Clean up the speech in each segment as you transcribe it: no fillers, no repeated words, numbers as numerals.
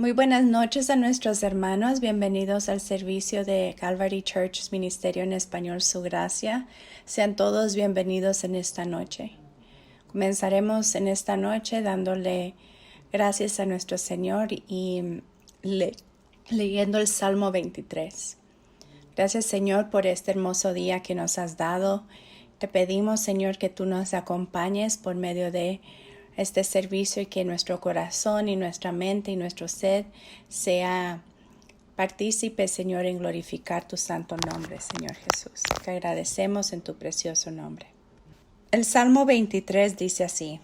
Muy buenas noches a nuestros hermanos. Bienvenidos al servicio de Calvary Church Ministerio en Español Su Gracia. Sean todos bienvenidos en esta noche. Comenzaremos en esta noche dándole gracias a nuestro Señor y leyendo el Salmo 23. Gracias, Señor, por este hermoso día que nos has dado. Te pedimos, Señor, que tú nos acompañes por medio de este servicio y que nuestro corazón y nuestra mente y nuestro ser sea partícipe, Señor, en glorificar tu santo nombre, Señor Jesús. Te agradecemos en tu precioso nombre. El Salmo 23 dice así: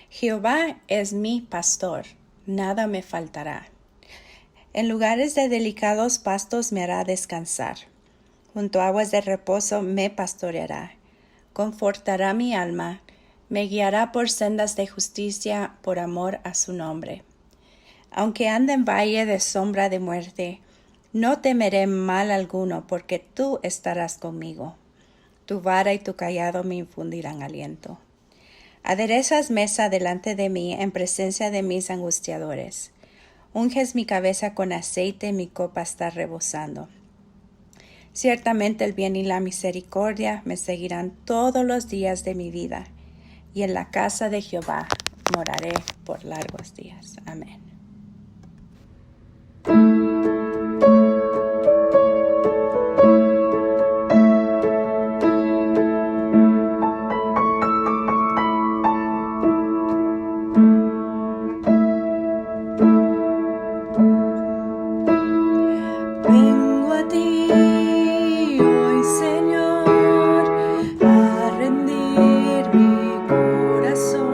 Jehová es mi pastor, nada me faltará. En lugares de delicados pastos me hará descansar. Junto a aguas de reposo me pastoreará. Confortará mi alma. Me guiará por sendas de justicia por amor a su nombre. Aunque ande en valle de sombra de muerte, no temeré mal alguno, porque tú estarás conmigo. Tu vara y tu cayado me infundirán aliento. Aderezas mesa delante de mí en presencia de mis angustiadores. Unges mi cabeza con aceite y mi copa está rebosando. Ciertamente el bien y la misericordia me seguirán todos los días de mi vida, y en la casa de Jehová moraré por largos días. Amén. Vengo a ti hoy, Señor, a rendir mi corazón.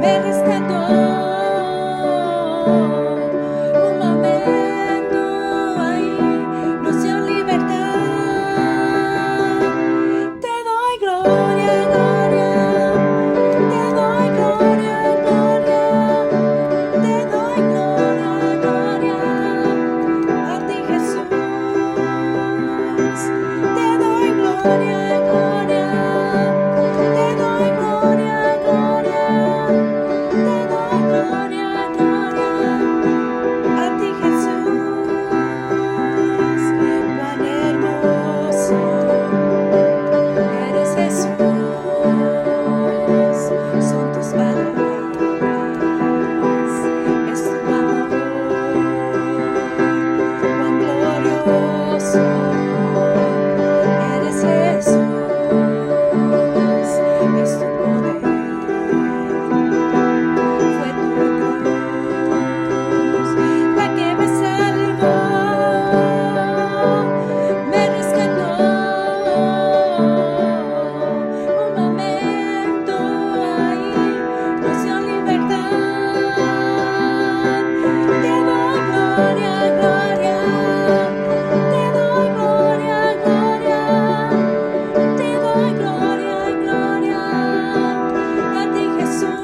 me rescató. Un momento ahí nos dio libertad. Te doy gloria, gloria. Te doy gloria, gloria. Te doy gloria, gloria. A ti, Jesús. Te doy gloria, gloria. Te doy gloria, gloria. Te doy gloria, gloria. A ti, Jesús. Cuán hermoso eres, Jesús. Son tus palabras, es tu amor. Cuán glorioso eres, Jesús. Es tu poder. Fue tu cruz la que me salvó, me rescató. Un momento ahí nos dio libertad. Te doy gloria, gloria. Te doy gloria, gloria. Te doy gloria, gloria. A ti, Jesús.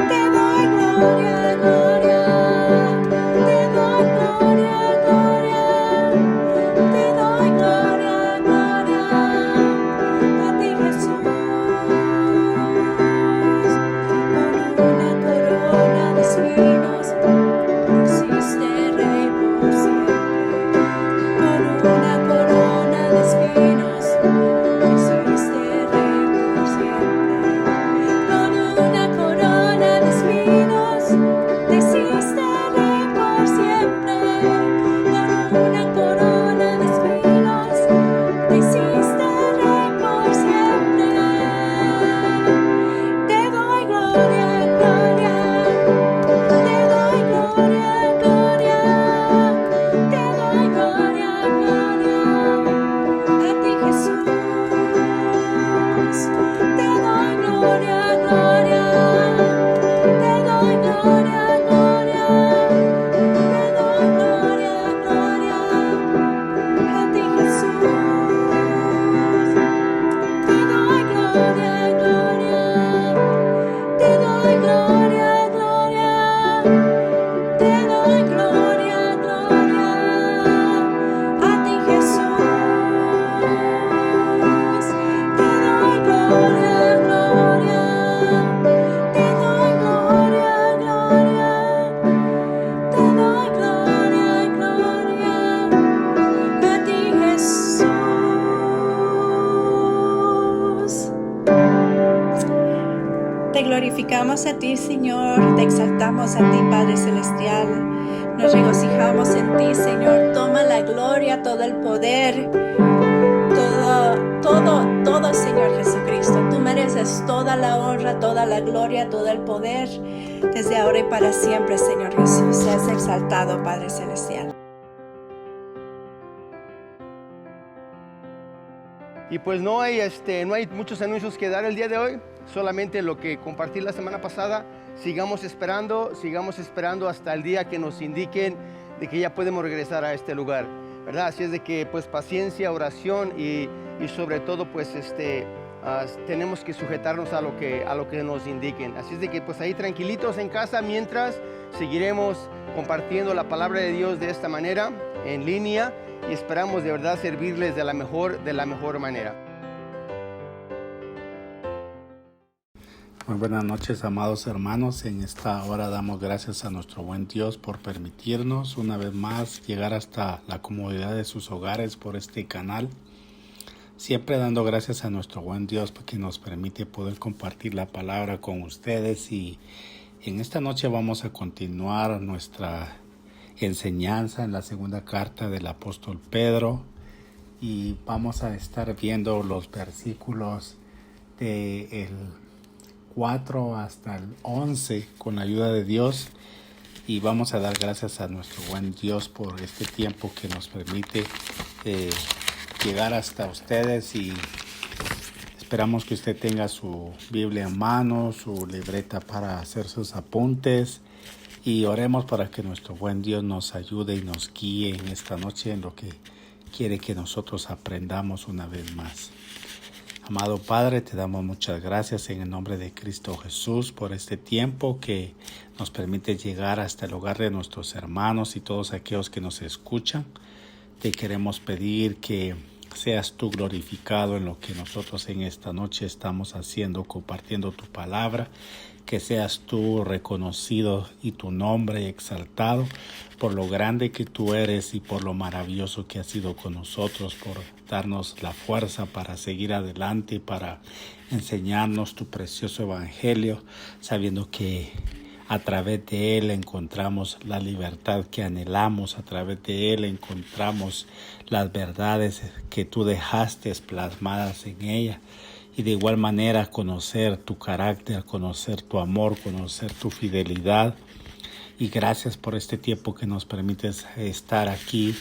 Te doy gloria, gloria. Te doy gloria, gloria. Te doy gloria, gloria. A ti, Jesús. Con una corona de espinos hiciste rey por siempre. Con una corona de espinos hiciste rey por siempre. Con una corona de espinos te hiciste rey por siempre. Con una corona de espinos te hiciste rey por siempre. Te doy gloria, gloria. Te doy gloria, gloria. Te doy gloria, gloria. A ti, Jesús. Te doy gloria, gloria. Te doy gloria, gloria. Te doy gloria, gloria. A ti, Jesús. Te doy gloria, gloria. Te doy gloria, gloria. Te doy gloria, gloria. A ti, Jesús. Te doy gloria, gloria. Te doy gloria, gloria. Te doy gloria, gloria. A ti, Jesús. Te glorificamos a ti, Señor. Te exaltamos a ti, Padre Celestial. Nos regocijamos en ti, Señor. Toma la gloria, todo el poder, todo, Señor Jesucristo. Tú mereces toda la honra, toda la gloria, todo el poder, desde ahora y para siempre, Señor Jesús. Seas exaltado, Padre Celestial. Y pues no hay muchos anuncios que dar el día de hoy, solamente lo que compartí la semana pasada. Sigamos esperando hasta el día que nos indiquen de que ya podemos regresar a este lugar, ¿verdad? Así es de que pues paciencia, oración y sobre todo pues tenemos que sujetarnos a lo que nos indiquen. Así es de que pues ahí tranquilitos en casa, mientras seguiremos compartiendo la palabra de Dios de esta manera, en línea, y esperamos de verdad servirles de la mejor manera. Muy buenas noches, amados hermanos. En esta hora damos gracias a nuestro buen Dios por permitirnos una vez más llegar hasta la comodidad de sus hogares por este canal. Siempre dando gracias a nuestro buen Dios porque nos permite poder compartir la palabra con ustedes. Y en esta noche vamos a continuar nuestra enseñanza en la segunda carta del apóstol Pedro. Y vamos a estar viendo los versículos del 4 hasta el 11 con la ayuda de Dios, y vamos a dar gracias a nuestro buen Dios por este tiempo que nos permite llegar hasta ustedes, y Esperamos que usted tenga su Biblia en mano, su libreta para hacer sus apuntes y oremos para que nuestro buen Dios nos ayude y nos guíe en esta noche en lo que quiere que nosotros aprendamos una vez más. Amado Padre, te damos muchas gracias en el nombre de Cristo Jesús por este tiempo que nos permite llegar hasta el hogar de nuestros hermanos y todos aquellos que nos escuchan. Te queremos pedir que seas tú glorificado en lo que nosotros en esta noche estamos haciendo, compartiendo tu palabra, que seas tú reconocido y tu nombre exaltado por lo grande que tú eres y por lo maravilloso que has sido con nosotros, por darnos la fuerza para seguir adelante, para enseñarnos tu precioso evangelio, sabiendo que a través de él encontramos la libertad que anhelamos, a través de él encontramos las verdades que tú dejaste plasmadas en ella. Y de igual manera conocer tu carácter, conocer tu amor, conocer tu fidelidad. Y gracias por este tiempo que nos permites estar aquí.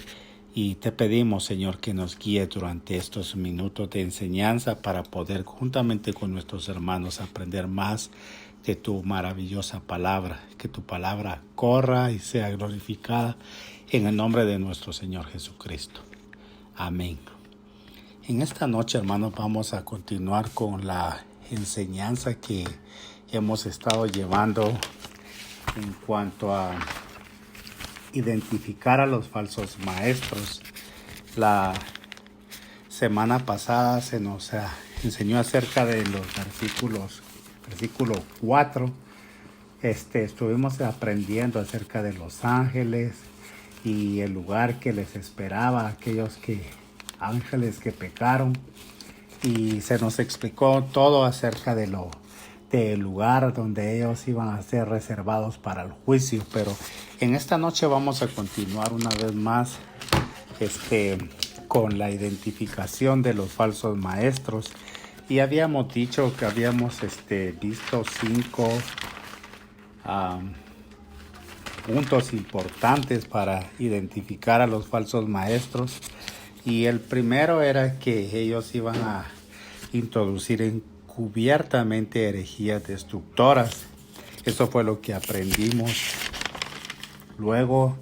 Y te pedimos, Señor, que nos guíe durante estos minutos de enseñanza para poder juntamente con nuestros hermanos aprender más de tu maravillosa palabra. Que tu palabra corra y sea glorificada en el nombre de nuestro Señor Jesucristo. Amén. En esta noche, hermanos, vamos a continuar con la enseñanza que hemos estado llevando en cuanto a identificar a los falsos maestros. La semana pasada se nos enseñó acerca de los versículo 4. Estuvimos aprendiendo acerca de los ángeles y el lugar que les esperaba a aquellos ángeles que pecaron, y se nos explicó todo acerca del lugar donde ellos iban a ser reservados para el juicio. Pero en esta noche vamos a continuar una vez más con la identificación de los falsos maestros, y habíamos dicho que habíamos visto 5 puntos importantes para identificar a los falsos maestros. Y el primero era que ellos iban a introducir encubiertamente herejías destructoras. Eso fue lo que aprendimos. Luego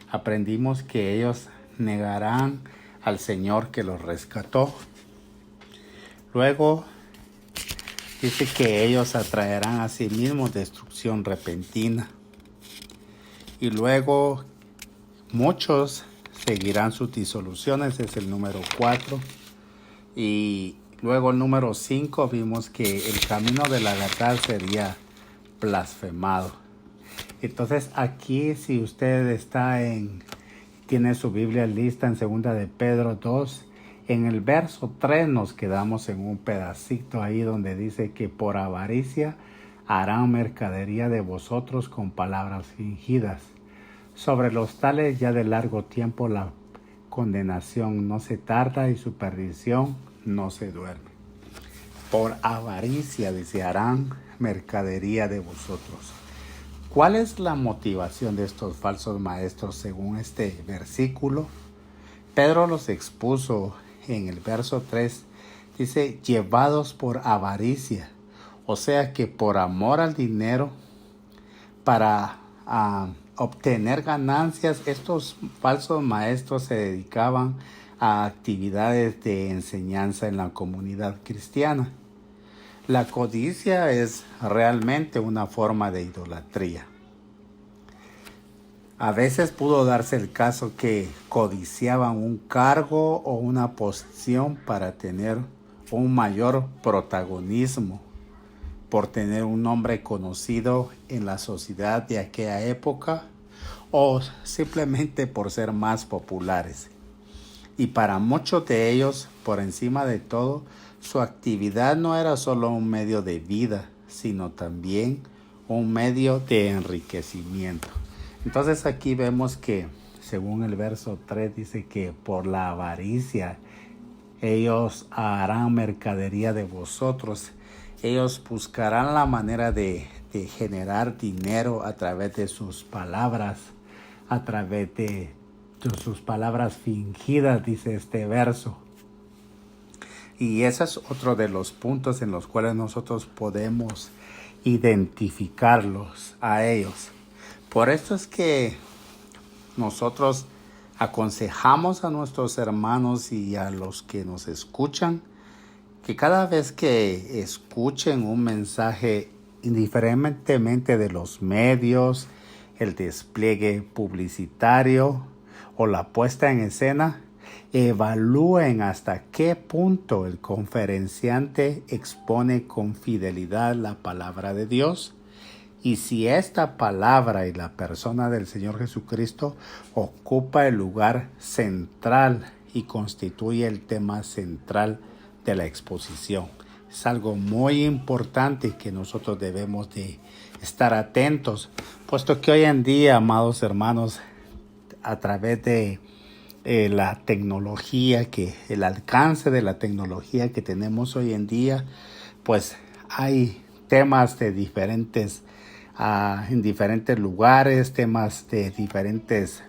aprendimos que ellos negarán al Señor que los rescató. Luego dice que ellos atraerán a sí mismos destrucción repentina. Y luego muchos seguirán sus disoluciones, es el número 4. Y luego el número 5 vimos que el camino de la verdad sería blasfemado. Entonces aquí, si usted tiene su Biblia lista en 2 de Pedro 2, en el verso 3 nos quedamos en un pedacito ahí donde dice que por avaricia harán mercadería de vosotros con palabras fingidas. Sobre los tales ya de largo tiempo la condenación no se tarda y su perdición no se duerme. Por avaricia, dice, harán mercadería de vosotros. ¿Cuál es la motivación de estos falsos maestros según este versículo? Pedro los expuso en el verso 3. Dice, llevados por avaricia. O sea que por amor al dinero, para obtener ganancias, estos falsos maestros se dedicaban a actividades de enseñanza en la comunidad cristiana. La codicia es realmente una forma de idolatría. A veces pudo darse el caso que codiciaban un cargo o una posición para tener un mayor protagonismo, por tener un nombre conocido en la sociedad de aquella época, o simplemente por ser más populares. Y para muchos de ellos, por encima de todo, su actividad no era solo un medio de vida, sino también un medio de enriquecimiento. Entonces aquí vemos que, según el verso 3, dice que por la avaricia ellos harán mercadería de vosotros. Ellos buscarán la manera de generar dinero a través de sus palabras, a través de sus palabras fingidas, dice este verso. Y ese es otro de los puntos en los cuales nosotros podemos identificarlos a ellos. Por eso es que nosotros aconsejamos a nuestros hermanos y a los que nos escuchan que cada vez que escuchen un mensaje, indiferentemente de los medios, el despliegue publicitario o la puesta en escena, evalúen hasta qué punto el conferenciante expone con fidelidad la palabra de Dios y si esta palabra y la persona del Señor Jesucristo ocupa el lugar central y constituye el tema central de la exposición. Es algo muy importante que nosotros debemos de estar atentos, puesto que hoy en día, amados hermanos, a través de la tecnología, el alcance de la tecnología que tenemos hoy en día, pues hay temas de diferentes en diferentes lugares, temas de diferentes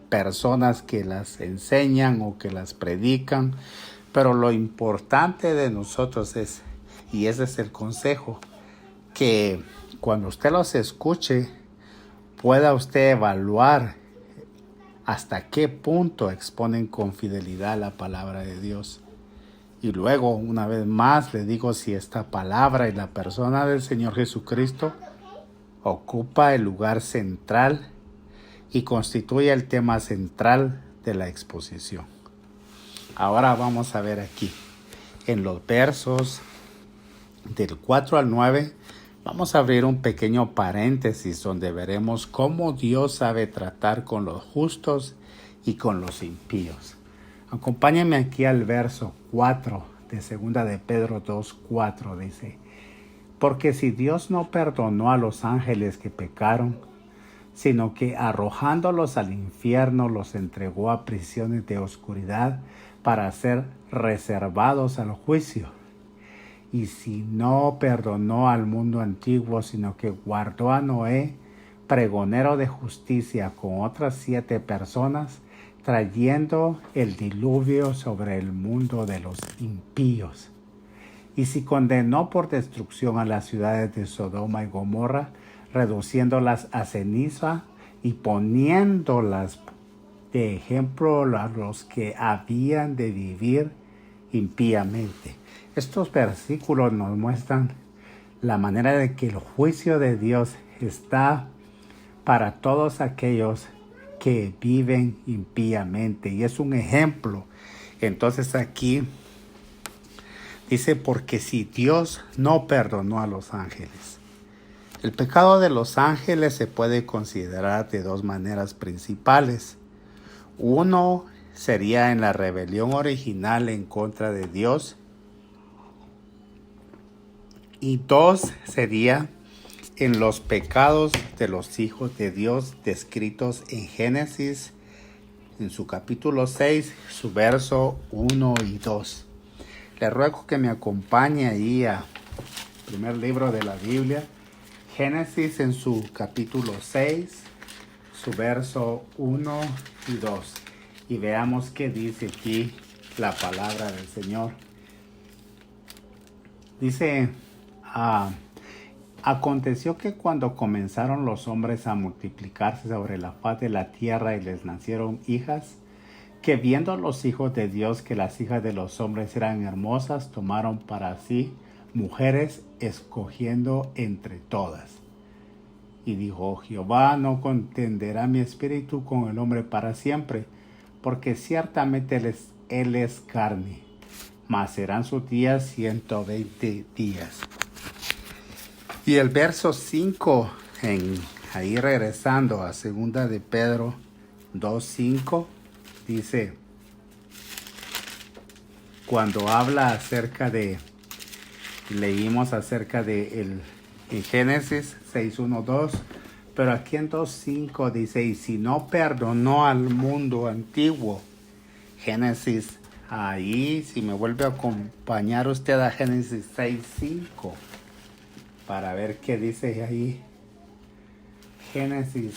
personas que las enseñan o que las predican, pero lo importante de nosotros es, y ese es el consejo, que cuando usted los escuche pueda usted evaluar hasta qué punto exponen con fidelidad la palabra de Dios. Y luego, una vez más, le digo si esta palabra y la persona del Señor Jesucristo ocupa el lugar central y constituye el tema central de la exposición. Ahora vamos a ver aquí, en los versos del 4 al 9, vamos a abrir un pequeño paréntesis donde veremos cómo Dios sabe tratar con los justos y con los impíos. Acompáñenme aquí al verso 4 de 2 de Pedro 2:4, dice: porque si Dios no perdonó a los ángeles que pecaron, sino que arrojándolos al infierno los entregó a prisiones de oscuridad para ser reservados al juicio. Y si no perdonó al mundo antiguo, sino que guardó a Noé, pregonero de justicia, con otras 7 personas, trayendo el diluvio sobre el mundo de los impíos. Y si condenó por destrucción a las ciudades de Sodoma y Gomorra, reduciéndolas a ceniza y poniéndolas de ejemplo a los que habían de vivir impíamente. Estos versículos nos muestran la manera de que el juicio de Dios está para todos aquellos que viven impíamente. Y es un ejemplo. Entonces aquí dice, porque si Dios no perdonó a los ángeles. El pecado de los ángeles se puede considerar de 2 maneras principales. Uno sería en la rebelión original en contra de Dios. Y 2 sería en los pecados de los hijos de Dios descritos en Génesis, en su capítulo 6, su verso 1 y 2. Le ruego que me acompañe ahí al primer libro de la Biblia, Génesis, en su capítulo 6, su verso 1 y 2. Y veamos qué dice aquí la palabra del Señor. Dice: aconteció que cuando comenzaron los hombres a multiplicarse sobre la faz de la tierra y les nacieron hijas, que viendo los hijos de Dios que las hijas de los hombres eran hermosas, tomaron para sí mujeres, escogiendo entre todas. Y dijo Jehová: no contenderá mi espíritu con el hombre para siempre, porque ciertamente él es carne, mas serán sus días 120 días. Y el verso 5, ahí regresando a 2 de Pedro 2:5, dice, cuando habla acerca de, leímos acerca de en Génesis 6:1-2, pero aquí en 2:5 dice, y si no perdonó al mundo antiguo. Génesis, ahí, si me vuelve a acompañar usted a Génesis 6:5, para ver qué dice ahí. Génesis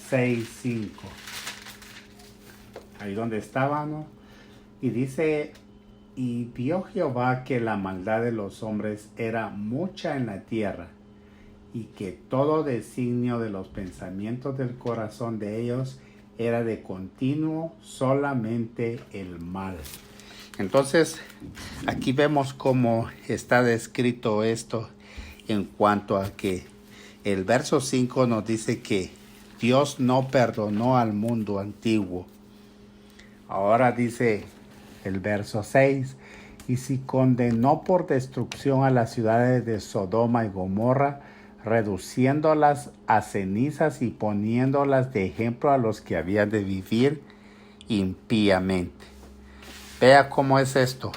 6:5. Ahí donde estaba, ¿no? Y dice, Y vio Jehová que la maldad de los hombres era mucha en la tierra, y que todo designio de los pensamientos del corazón de ellos era de continuo solamente el mal. Entonces, aquí vemos cómo está descrito esto en cuanto a que el verso 5 nos dice que Dios no perdonó al mundo antiguo. Ahora dice el verso 6, y si condenó por destrucción a las ciudades de Sodoma y Gomorra, reduciéndolas a cenizas y poniéndolas de ejemplo a los que habían de vivir impíamente. Vea cómo es esto.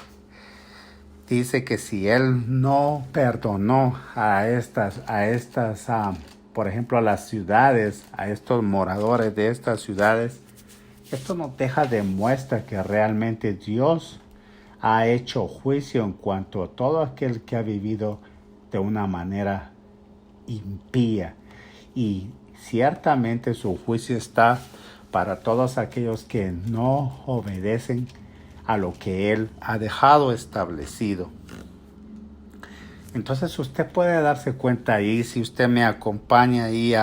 Dice que si él no perdonó a estas, por ejemplo, a las ciudades, a estos moradores de estas ciudades, esto nos deja de muestra que realmente Dios ha hecho juicio en cuanto a todo aquel que ha vivido de una manera impía. Y ciertamente su juicio está para todos aquellos que no obedecen a lo que Él ha dejado establecido. Entonces usted puede darse cuenta ahí, si usted me acompaña ahí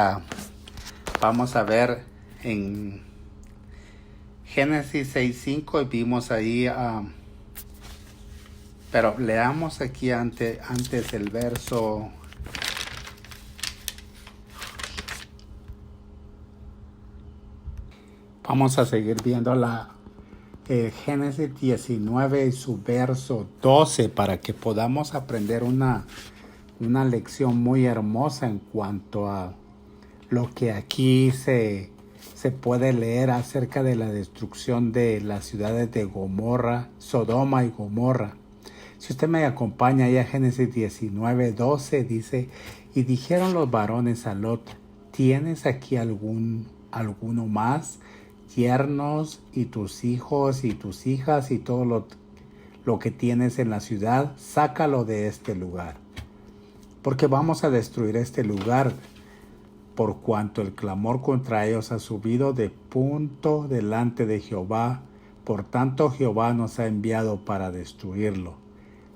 vamos a ver en Génesis 6:5 y vimos ahí, pero leamos aquí antes el verso. Vamos a seguir viendo Génesis 19 y su verso 12 para que podamos aprender una lección muy hermosa en cuanto a lo que aquí se puede leer acerca de la destrucción de las ciudades de Gomorra, Sodoma y Gomorra. Si usted me acompaña ahí a Génesis 19, 12, dice, y dijeron los varones a Lot, ¿tienes aquí alguno más? Yernos y tus hijos y tus hijas y todo lo que tienes en la ciudad, sácalo de este lugar, porque vamos a destruir este lugar, por cuanto el clamor contra ellos ha subido de punto delante de Jehová, por tanto Jehová nos ha enviado para destruirlo.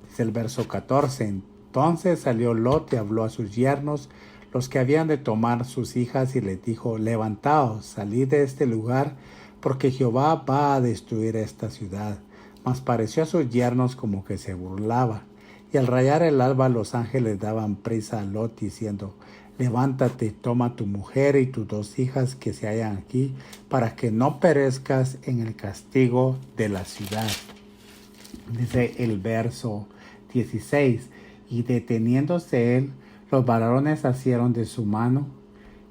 Dice el verso 14, entonces salió Lot y habló a sus yernos, los que habían de tomar sus hijas, y les dijo, levantaos, salid de este lugar, porque Jehová va a destruir esta ciudad. Mas pareció a sus yernos como que se burlaba. Y al rayar el alba los ángeles daban prisa a Lot, diciendo, levántate, toma tu mujer y tus 2 hijas que se hallan aquí, para que no perezcas en el castigo de la ciudad. Dice el verso 16, y deteniéndose él, los varones asieron de su mano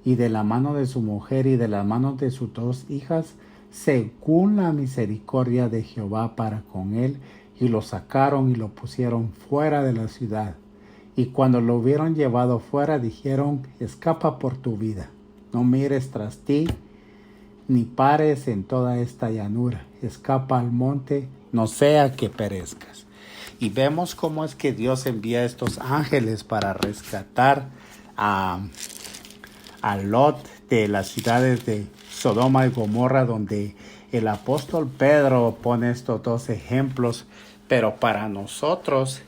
y de la mano de su mujer y de las manos de sus 2 hijas, según la misericordia de Jehová para con él, y lo sacaron y lo pusieron fuera de la ciudad. Y cuando lo hubieron llevado fuera, dijeron, escapa por tu vida, no mires tras ti, ni pares en toda esta llanura, escapa al monte, no sea que perezcas. Y vemos cómo es que Dios envía estos ángeles para rescatar a Lot de las ciudades de Sodoma y Gomorra, donde el apóstol Pedro pone estos 2 ejemplos. Pero para nosotros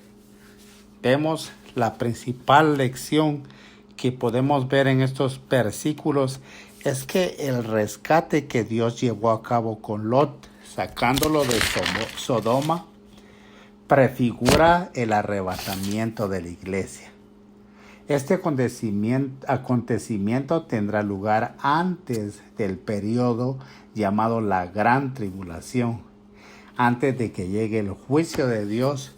vemos la principal lección que podemos ver en estos versículos es que el rescate que Dios llevó a cabo con Lot, sacándolo de Sodoma, prefigura el arrebatamiento de la iglesia. Este acontecimiento tendrá lugar antes del periodo llamado la Gran Tribulación, antes de que llegue el juicio de Dios,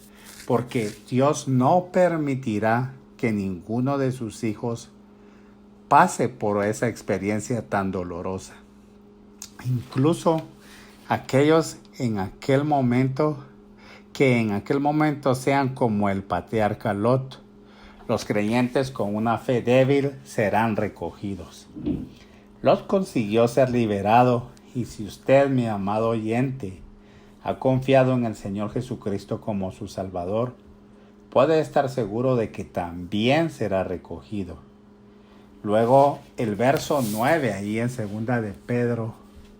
porque Dios no permitirá que ninguno de sus hijos pase por esa experiencia tan dolorosa. Incluso aquellos en aquel momento sean como el patriarca Lot, los creyentes con una fe débil serán recogidos. Lot consiguió ser liberado, y si usted, mi amado oyente, ha confiado en el Señor Jesucristo como su Salvador, puede estar seguro de que también será recogido. Luego el verso 9, ahí en 2 de Pedro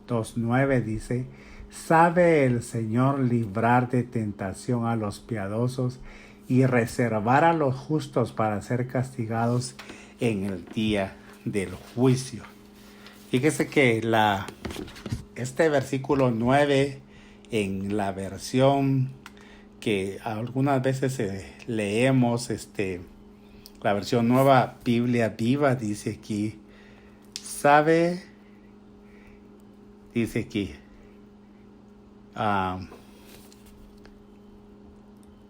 2:9 dice, ¿Sabe el Señor librar de tentación a los piadosos y reservar a los justos para ser castigados en el día del juicio? Fíjese que este versículo 9 en la versión que algunas veces leemos, la versión Nueva Biblia Viva, dice aquí,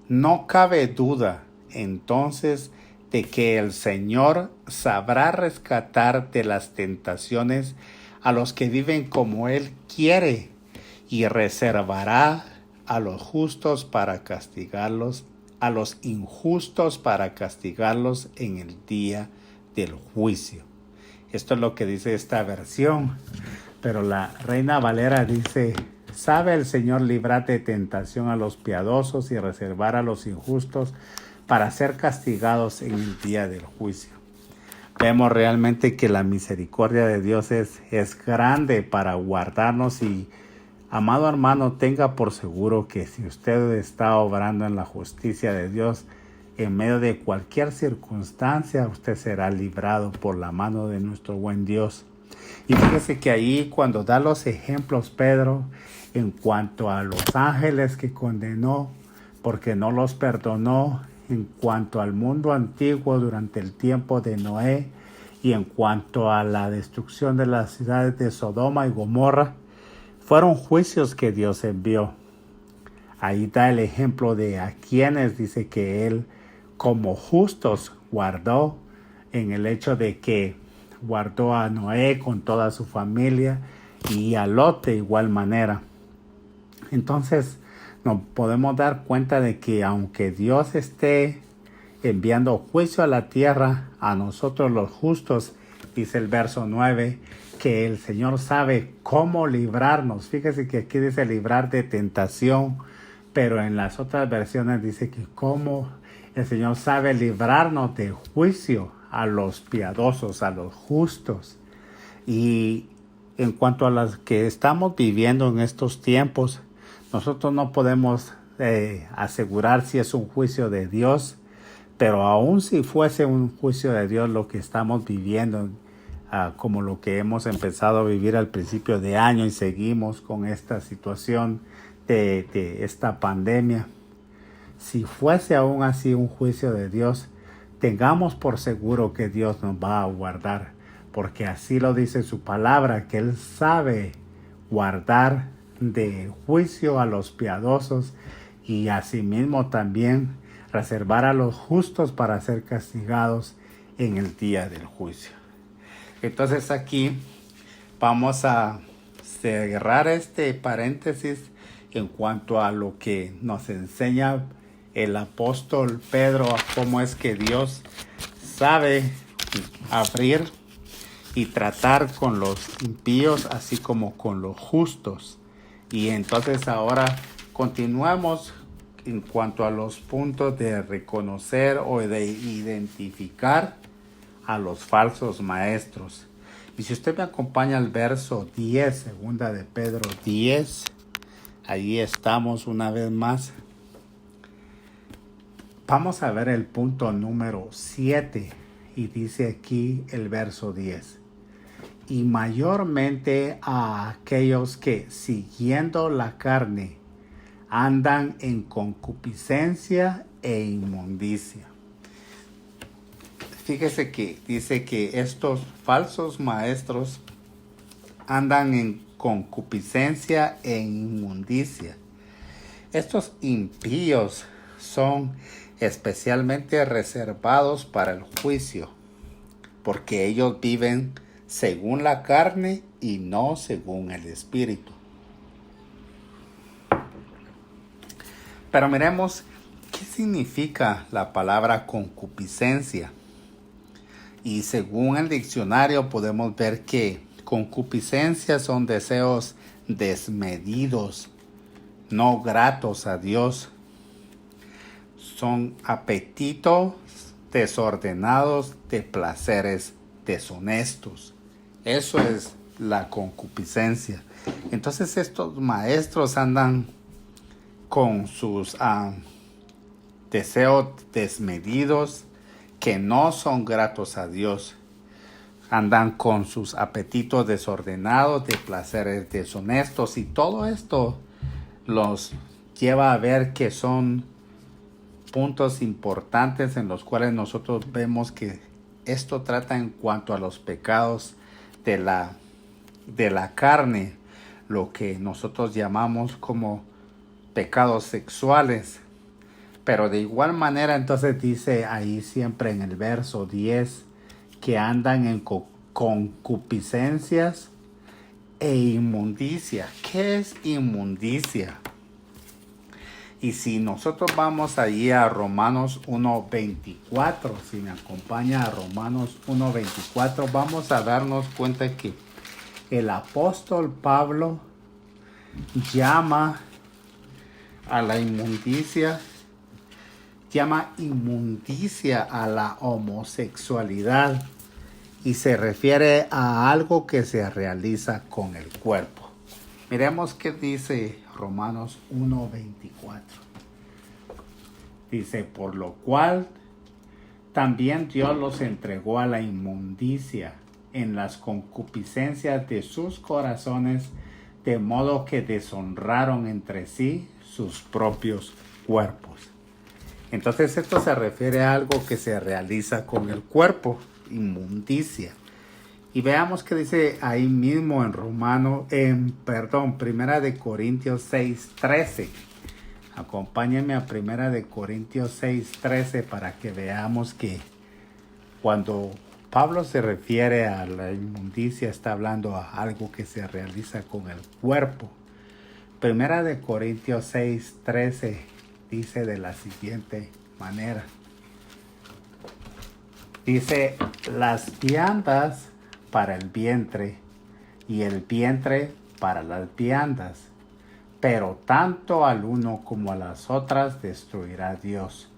no cabe duda entonces de que el Señor sabrá rescatar de las tentaciones a los que viven como Él quiere y reservará a los justos para castigarlos, a los injustos para castigarlos en el día del juicio. Esto es lo que dice esta versión, pero la Reina Valera dice: ¿sabe el Señor librar de tentación a los piadosos y reservar a los injustos para ser castigados en el día del juicio? Vemos realmente que la misericordia de Dios es grande para guardarnos y, amado hermano, tenga por seguro que si usted está obrando en la justicia de Dios, en medio de cualquier circunstancia, usted será librado por la mano de nuestro buen Dios. Y fíjese que ahí cuando da los ejemplos Pedro en cuanto a los ángeles que condenó porque no los perdonó, en cuanto al mundo antiguo durante el tiempo de Noé y en cuanto a la destrucción de las ciudades de Sodoma y Gomorra, fueron juicios que Dios envió. Ahí da el ejemplo de a quienes dice que Él como justos guardó, en el hecho de que guardó a Noé con toda su familia y a Lot de igual manera. Entonces nos podemos dar cuenta de que aunque Dios esté enviando juicio a la tierra, a nosotros los justos, dice el verso 9, que el Señor sabe cómo librarnos. Fíjese que aquí dice librar de tentación, pero en las otras versiones dice que cómo el Señor sabe librarnos de juicio a los piadosos, a los justos. Y en cuanto a las que estamos viviendo en estos tiempos, nosotros no podemos asegurar si es un juicio de Dios, pero aun si fuese un juicio de Dios lo que estamos viviendo, como lo que hemos empezado a vivir al principio de año y seguimos con esta situación de esta pandemia, si fuese aún así un juicio de Dios, tengamos por seguro que Dios nos va a guardar, porque así lo dice su palabra, que Él sabe guardar de juicio a los piadosos y asimismo también reservar a los justos para ser castigados en el día del juicio. Entonces aquí vamos a cerrar este paréntesis en cuanto a lo que nos enseña el apóstol Pedro, a cómo es que Dios sabe abrir y tratar con los impíos así como con los justos. Y entonces ahora continuamos en cuanto a los puntos de reconocer o de identificar a los falsos maestros. Y si usted me acompaña al verso 10, segunda de Pedro 10, ahí estamos una vez más. Vamos a ver el punto número 7 y dice aquí el verso 10. Y mayormente a aquellos que siguiendo la carne andan en concupiscencia e inmundicia. Fíjese que dice que estos falsos maestros andan en concupiscencia e inmundicia. Estos impíos son especialmente reservados para el juicio, porque ellos viven según la carne y no según el espíritu. Pero miremos qué significa la palabra concupiscencia. Y según el diccionario podemos ver que concupiscencia son deseos desmedidos, no gratos a Dios. Son apetitos desordenados de placeres deshonestos. Eso es la concupiscencia. Entonces estos maestros andan con sus deseos desmedidos que no son gratos a Dios. Andan con sus apetitos desordenados de placeres deshonestos, y todo esto los lleva a ver que son puntos importantes en los cuales nosotros vemos que esto trata en cuanto a los pecados de la carne, lo que nosotros llamamos como pecados sexuales. Pero de igual manera, entonces dice ahí siempre en el verso 10 que andan en concupiscencias e inmundicia. ¿Qué es inmundicia? Y si nosotros vamos allí a Romanos 1:24, si me acompaña a Romanos 1:24, vamos a darnos cuenta que el apóstol Pablo llama a la inmundicia, llama inmundicia a la homosexualidad, y se refiere a algo que se realiza con el cuerpo. Miremos qué dice Romanos 1:24. Dice: por lo cual también Dios los entregó a la inmundicia en las concupiscencias de sus corazones, de modo que deshonraron entre sí sus propios cuerpos. Entonces esto se refiere a algo que se realiza con el cuerpo, inmundicia. Y veamos qué dice ahí mismo en Primera de Corintios 6:13. Acompáñenme a Primera de Corintios 6:13 para que veamos que cuando Pablo se refiere a la inmundicia, está hablando a algo que se realiza con el cuerpo. Primera de Corintios 6:13 dice de la siguiente manera. Dice: las viandas para el vientre y el vientre para las viandas, pero tanto al uno como a las otras destruirá Dios.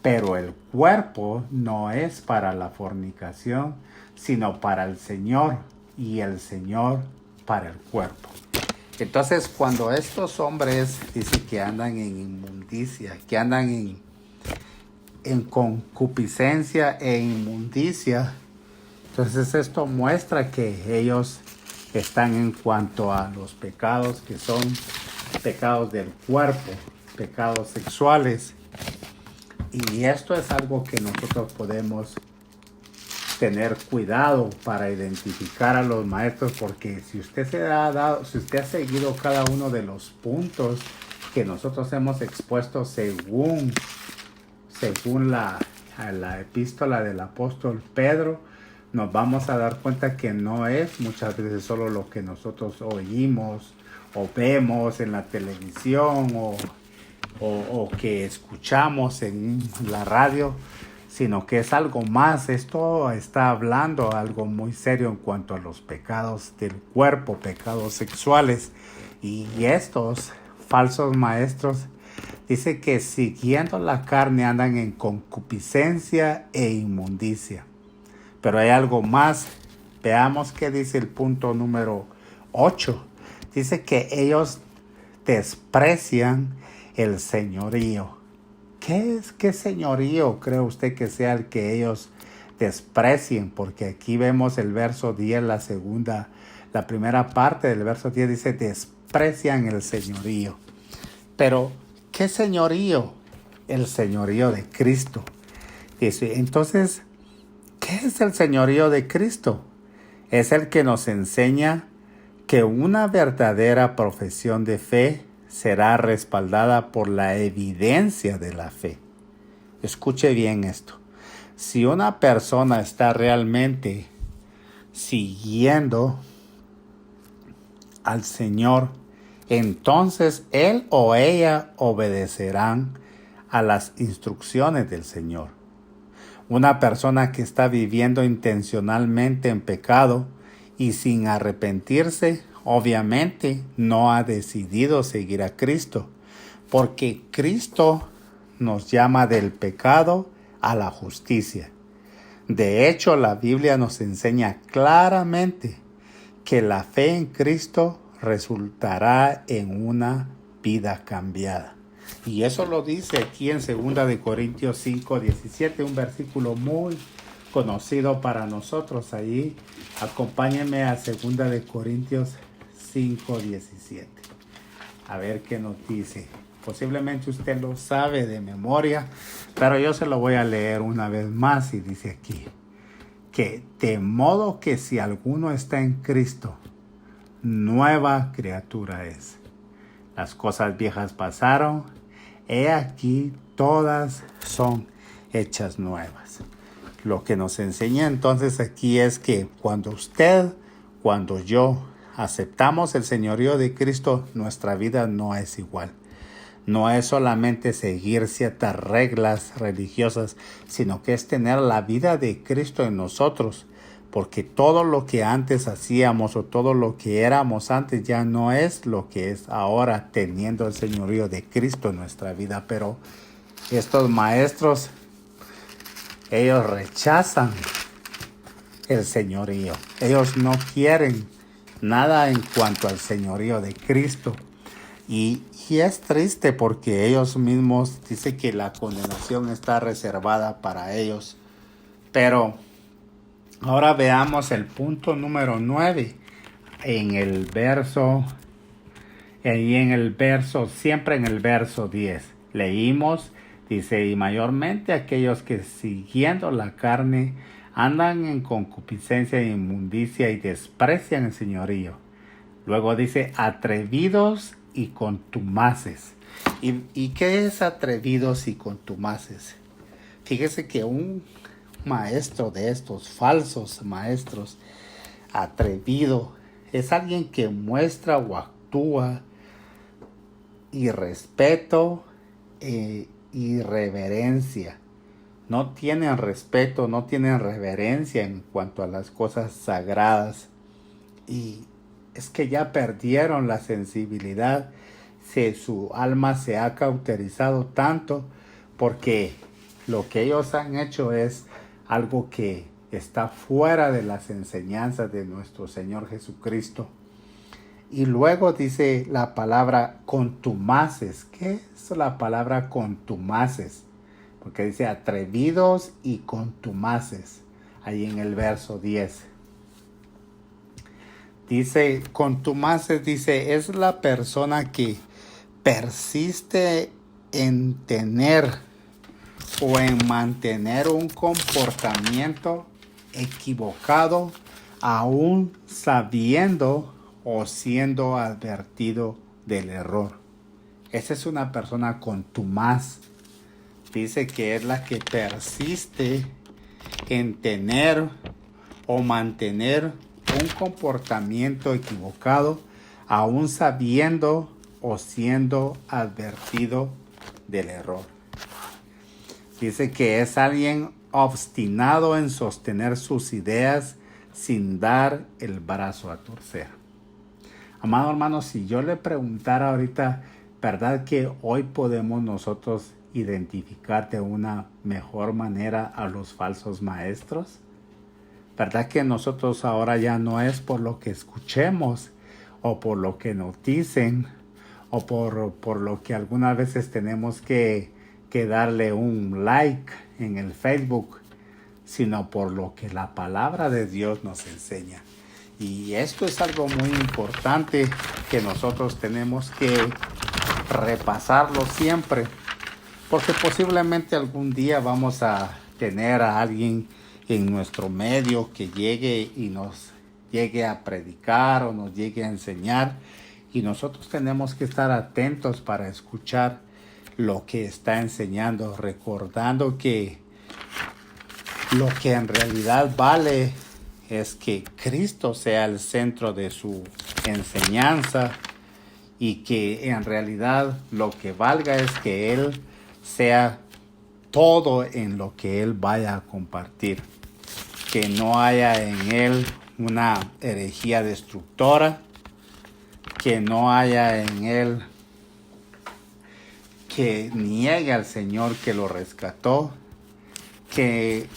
Pero el cuerpo no es para la fornicación, sino para el Señor, y el Señor para el cuerpo. Entonces, cuando estos hombres dicen que andan en inmundicia, que andan en concupiscencia e inmundicia, entonces esto muestra que ellos están en cuanto a los pecados que son pecados del cuerpo, pecados sexuales. Y esto es algo que nosotros podemos tener cuidado para identificar a los maestros, porque si usted si usted ha seguido cada uno de los puntos que nosotros hemos expuesto según la epístola del apóstol Pedro, nos vamos a dar cuenta que no es muchas veces solo lo que nosotros oímos o vemos en la televisión o que escuchamos en la radio, sino que es algo más. Esto está hablando algo muy serio en cuanto a los pecados del cuerpo, pecados sexuales. Y estos falsos maestros dice que siguiendo la carne andan en concupiscencia e inmundicia. Pero hay algo más. Veamos qué dice el punto número 8. Dice que ellos desprecian el señorío. ¿Qué señorío cree usted que sea el que ellos desprecien? Porque aquí vemos el verso 10, la primera parte del verso 10 dice: desprecian el señorío. Pero, ¿qué señorío? El señorío de Cristo. Dice, entonces, ¿qué es el señorío de Cristo? Es el que nos enseña que una verdadera profesión de fe será respaldada por la evidencia de la fe. Escuche bien esto. Si una persona está realmente siguiendo al Señor, entonces él o ella obedecerán a las instrucciones del Señor. Una persona que está viviendo intencionalmente en pecado y sin arrepentirse, obviamente no ha decidido seguir a Cristo, porque Cristo nos llama del pecado a la justicia. De hecho, la Biblia nos enseña claramente que la fe en Cristo resultará en una vida cambiada. Y eso lo dice aquí en 2 de Corintios 5:17, un versículo muy conocido para nosotros. Ahí acompáñenme a 2 de Corintios 5:17. A ver qué nos dice. Posiblemente usted lo sabe de memoria, pero yo se lo voy a leer una vez más y dice aquí, que de modo que si alguno está en Cristo, nueva criatura es. Las cosas viejas pasaron, he aquí todas son hechas nuevas. Lo que nos enseña entonces aquí es que cuando yo aceptamos el señorío de Cristo, nuestra vida no es igual. No es solamente seguir ciertas reglas religiosas, sino que es tener la vida de Cristo en nosotros. Porque todo lo que antes hacíamos o todo lo que éramos antes ya no es lo que es ahora teniendo el señorío de Cristo en nuestra vida. Pero estos maestros, ellos rechazan el señorío. Ellos no quieren nada en cuanto al señorío de Cristo. Y es triste porque ellos mismos dicen que la condenación está reservada para ellos. Pero ahora veamos el punto número 9 siempre en el verso 10. Leímos, dice, y mayormente aquellos que siguiendo la carne andan en concupiscencia e inmundicia y desprecian el señorío. Luego dice, atrevidos y contumaces. ¿Y qué es atrevidos y contumaces? Fíjese que un maestro de estos falsos maestros, atrevido, es alguien que muestra o actúa irrespeto e irreverencia. No tienen respeto, no tienen reverencia en cuanto a las cosas sagradas. Y es que ya perdieron la sensibilidad. Su alma se ha cauterizado tanto porque lo que ellos han hecho es algo que está fuera de las enseñanzas de nuestro Señor Jesucristo. Y luego dice la palabra contumaces. ¿Qué es la palabra contumaces? Porque dice atrevidos y contumaces. Ahí en el verso 10. Dice contumaces, dice, es la persona que persiste en tener o en mantener un comportamiento equivocado, aún sabiendo o siendo advertido del error. Esa es una persona contumaz. Dice que es la que persiste en tener o mantener un comportamiento equivocado, aún sabiendo o siendo advertido del error. Dice que es alguien obstinado en sostener sus ideas sin dar el brazo a torcer. Amado hermano, si yo le preguntara ahorita, ¿verdad que hoy podemos nosotros identificar de una mejor manera a los falsos maestros? ¿Verdad que nosotros ahora ya no es por lo que escuchemos o por lo que nos dicen o por lo que algunas veces tenemos que darle un like en el Facebook, sino por lo que la palabra de Dios nos enseña? Y esto es algo muy importante que nosotros tenemos que repasarlo siempre, porque posiblemente algún día vamos a tener a alguien en nuestro medio que llegue y nos llegue a predicar o nos llegue a enseñar, y nosotros tenemos que estar atentos para escuchar lo que está enseñando, recordando que lo que en realidad vale es que Cristo sea el centro de su enseñanza, y que en realidad lo que valga es que Él sea todo en lo que Él vaya a compartir. Que no haya en Él una herejía destructora, que no haya en Él que niegue al Señor que lo rescató, que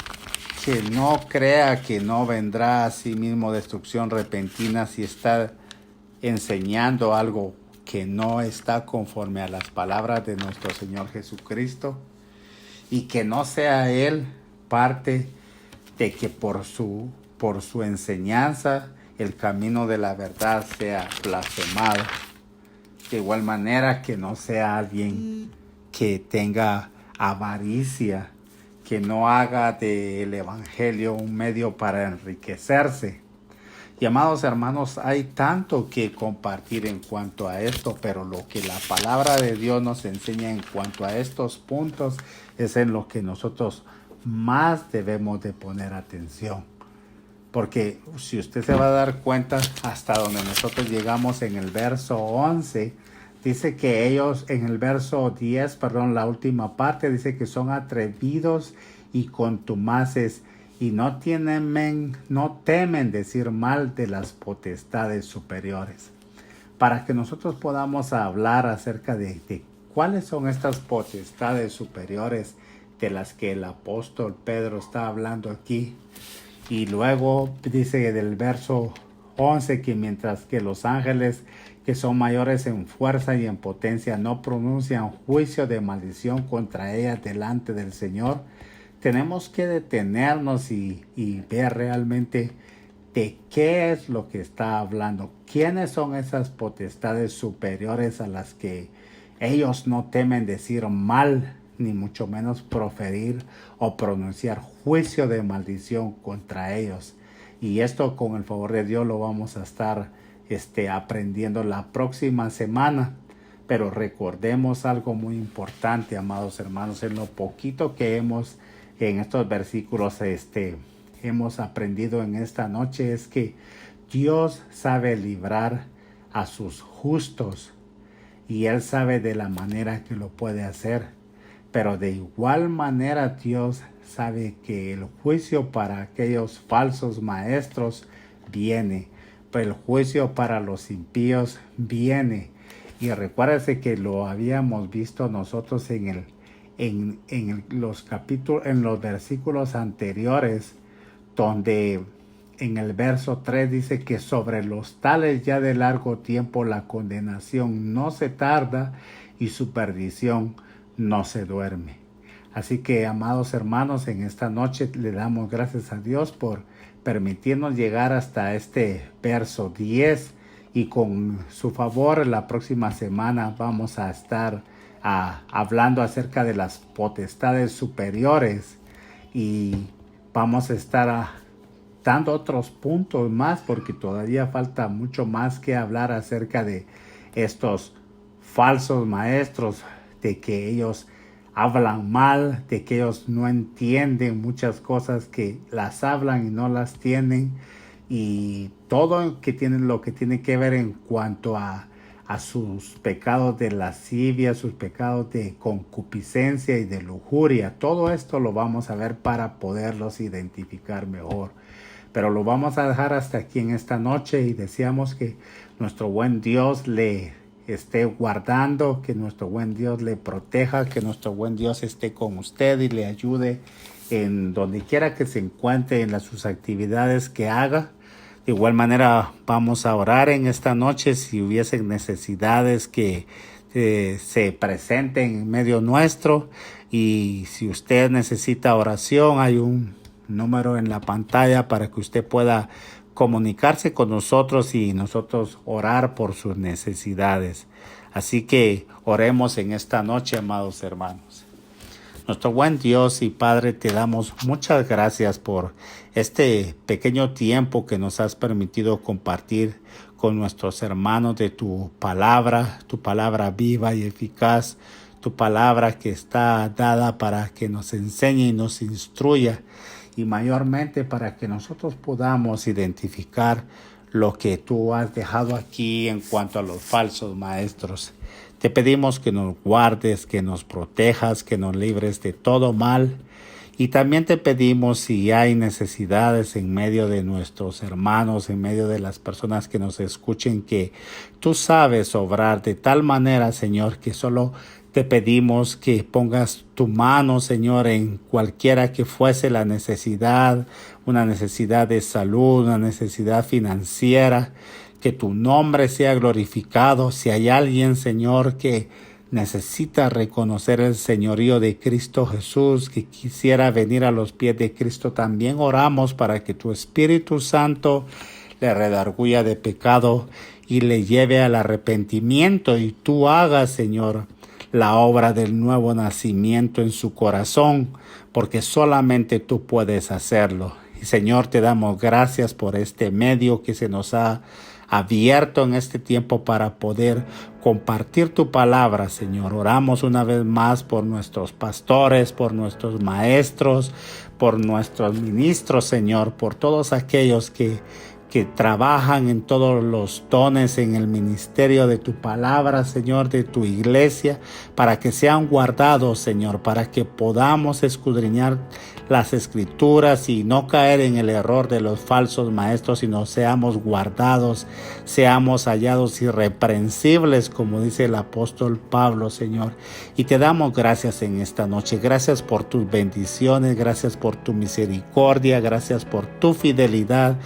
que no crea que no vendrá a sí mismo destrucción repentina si está enseñando algo que no está conforme a las palabras de nuestro Señor Jesucristo, y que no sea Él parte de que por su enseñanza el camino de la verdad sea blasfemado. De igual manera que no sea alguien que tenga avaricia, que no haga del evangelio un medio para enriquecerse. Y amados hermanos, hay tanto que compartir en cuanto a esto, pero lo que la palabra de Dios nos enseña en cuanto a estos puntos es en lo que nosotros más debemos de poner atención. Porque si usted se va a dar cuenta, hasta donde nosotros llegamos en el verso 11, dice que ellos, en el verso 10, la última parte, dice que son atrevidos y contumaces y no temen decir mal de las potestades superiores. Para que nosotros podamos hablar acerca de cuáles son estas potestades superiores de las que el apóstol Pedro está hablando aquí. Y luego dice del verso 11 que mientras que los ángeles que son mayores en fuerza y en potencia no pronuncian juicio de maldición contra ellas delante del Señor, tenemos que detenernos y ver realmente de qué es lo que está hablando. ¿Quiénes son esas potestades superiores a las que ellos no temen decir mal, ni mucho menos proferir o pronunciar juicio de maldición contra ellos? Y esto, con el favor de Dios, lo vamos a estar aprendiendo la próxima semana. Pero recordemos algo muy importante, amados hermanos, en lo poquito que hemos en estos versículos hemos aprendido en esta noche, es que Dios sabe librar a sus justos y Él sabe de la manera que lo puede hacer. Pero de igual manera Dios sabe que el juicio para aquellos falsos maestros viene, pero el juicio para los impíos viene. Y recuérdese que lo habíamos visto nosotros en los versículos anteriores, donde en el verso 3 dice que sobre los tales ya de largo tiempo la condenación no se tarda y su perdición no se duerme. Así que, amados hermanos, en esta noche le damos gracias a Dios por permitirnos llegar hasta este verso 10, y con su favor la próxima semana vamos a estar hablando acerca de las potestades superiores, y vamos a estar dando otros puntos más, porque todavía falta mucho más que hablar acerca de estos falsos maestros, de que ellos hablan mal, de que ellos no entienden muchas cosas, que las hablan y no las tienen, y todo que tienen lo que tiene que ver en cuanto a sus pecados de lascivia, sus pecados de concupiscencia y de lujuria. Todo esto lo vamos a ver para poderlos identificar mejor. Pero lo vamos a dejar hasta aquí en esta noche, y deseamos que nuestro buen Dios le esté guardando, que nuestro buen Dios le proteja, que nuestro buen Dios esté con usted y le ayude en donde quiera que se encuentre en sus actividades que haga. De igual manera vamos a orar en esta noche si hubiesen necesidades que se presenten en medio nuestro, y si usted necesita oración, hay un número en la pantalla para que usted pueda comunicarse con nosotros y nosotros orar por sus necesidades. Así que oremos en esta noche, amados hermanos. Nuestro buen Dios y Padre, te damos muchas gracias por este pequeño tiempo que nos has permitido compartir con nuestros hermanos de tu palabra viva y eficaz, tu palabra que está dada para que nos enseñe y nos instruya, y mayormente para que nosotros podamos identificar lo que tú has dejado aquí en cuanto a los falsos maestros. Te pedimos que nos guardes, que nos protejas, que nos libres de todo mal. Y también te pedimos, si hay necesidades en medio de nuestros hermanos, en medio de las personas que nos escuchen, que tú sabes obrar de tal manera, Señor, que solo Te pedimos que pongas tu mano, Señor, en cualquiera que fuese la necesidad, una necesidad de salud, una necesidad financiera, que tu nombre sea glorificado. Si hay alguien, Señor, que necesita reconocer el señorío de Cristo Jesús, que quisiera venir a los pies de Cristo, también oramos para que tu Espíritu Santo le redarguya de pecado y le lleve al arrepentimiento, y tú hagas, Señor, la obra del nuevo nacimiento en su corazón, porque solamente tú puedes hacerlo. Y Señor, te damos gracias por este medio que se nos ha abierto en este tiempo para poder compartir tu palabra, Señor. Oramos una vez más por nuestros pastores, por nuestros maestros, por nuestros ministros, Señor, por todos aquellos que trabajan en todos los dones en el ministerio de tu palabra, Señor, de tu iglesia, para que sean guardados, Señor, para que podamos escudriñar las escrituras y no caer en el error de los falsos maestros, sino seamos guardados, seamos hallados irreprensibles, como dice el apóstol Pablo, Señor. Y te damos gracias en esta noche. Gracias por tus bendiciones, gracias por tu misericordia, gracias por tu fidelidad.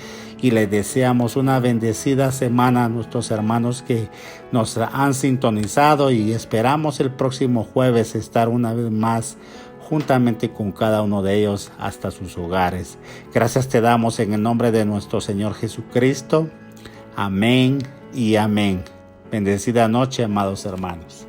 Y les deseamos una bendecida semana a nuestros hermanos que nos han sintonizado, y esperamos el próximo jueves estar una vez más juntamente con cada uno de ellos hasta sus hogares. Gracias te damos en el nombre de nuestro Señor Jesucristo. Amén y amén. Bendecida noche, amados hermanos.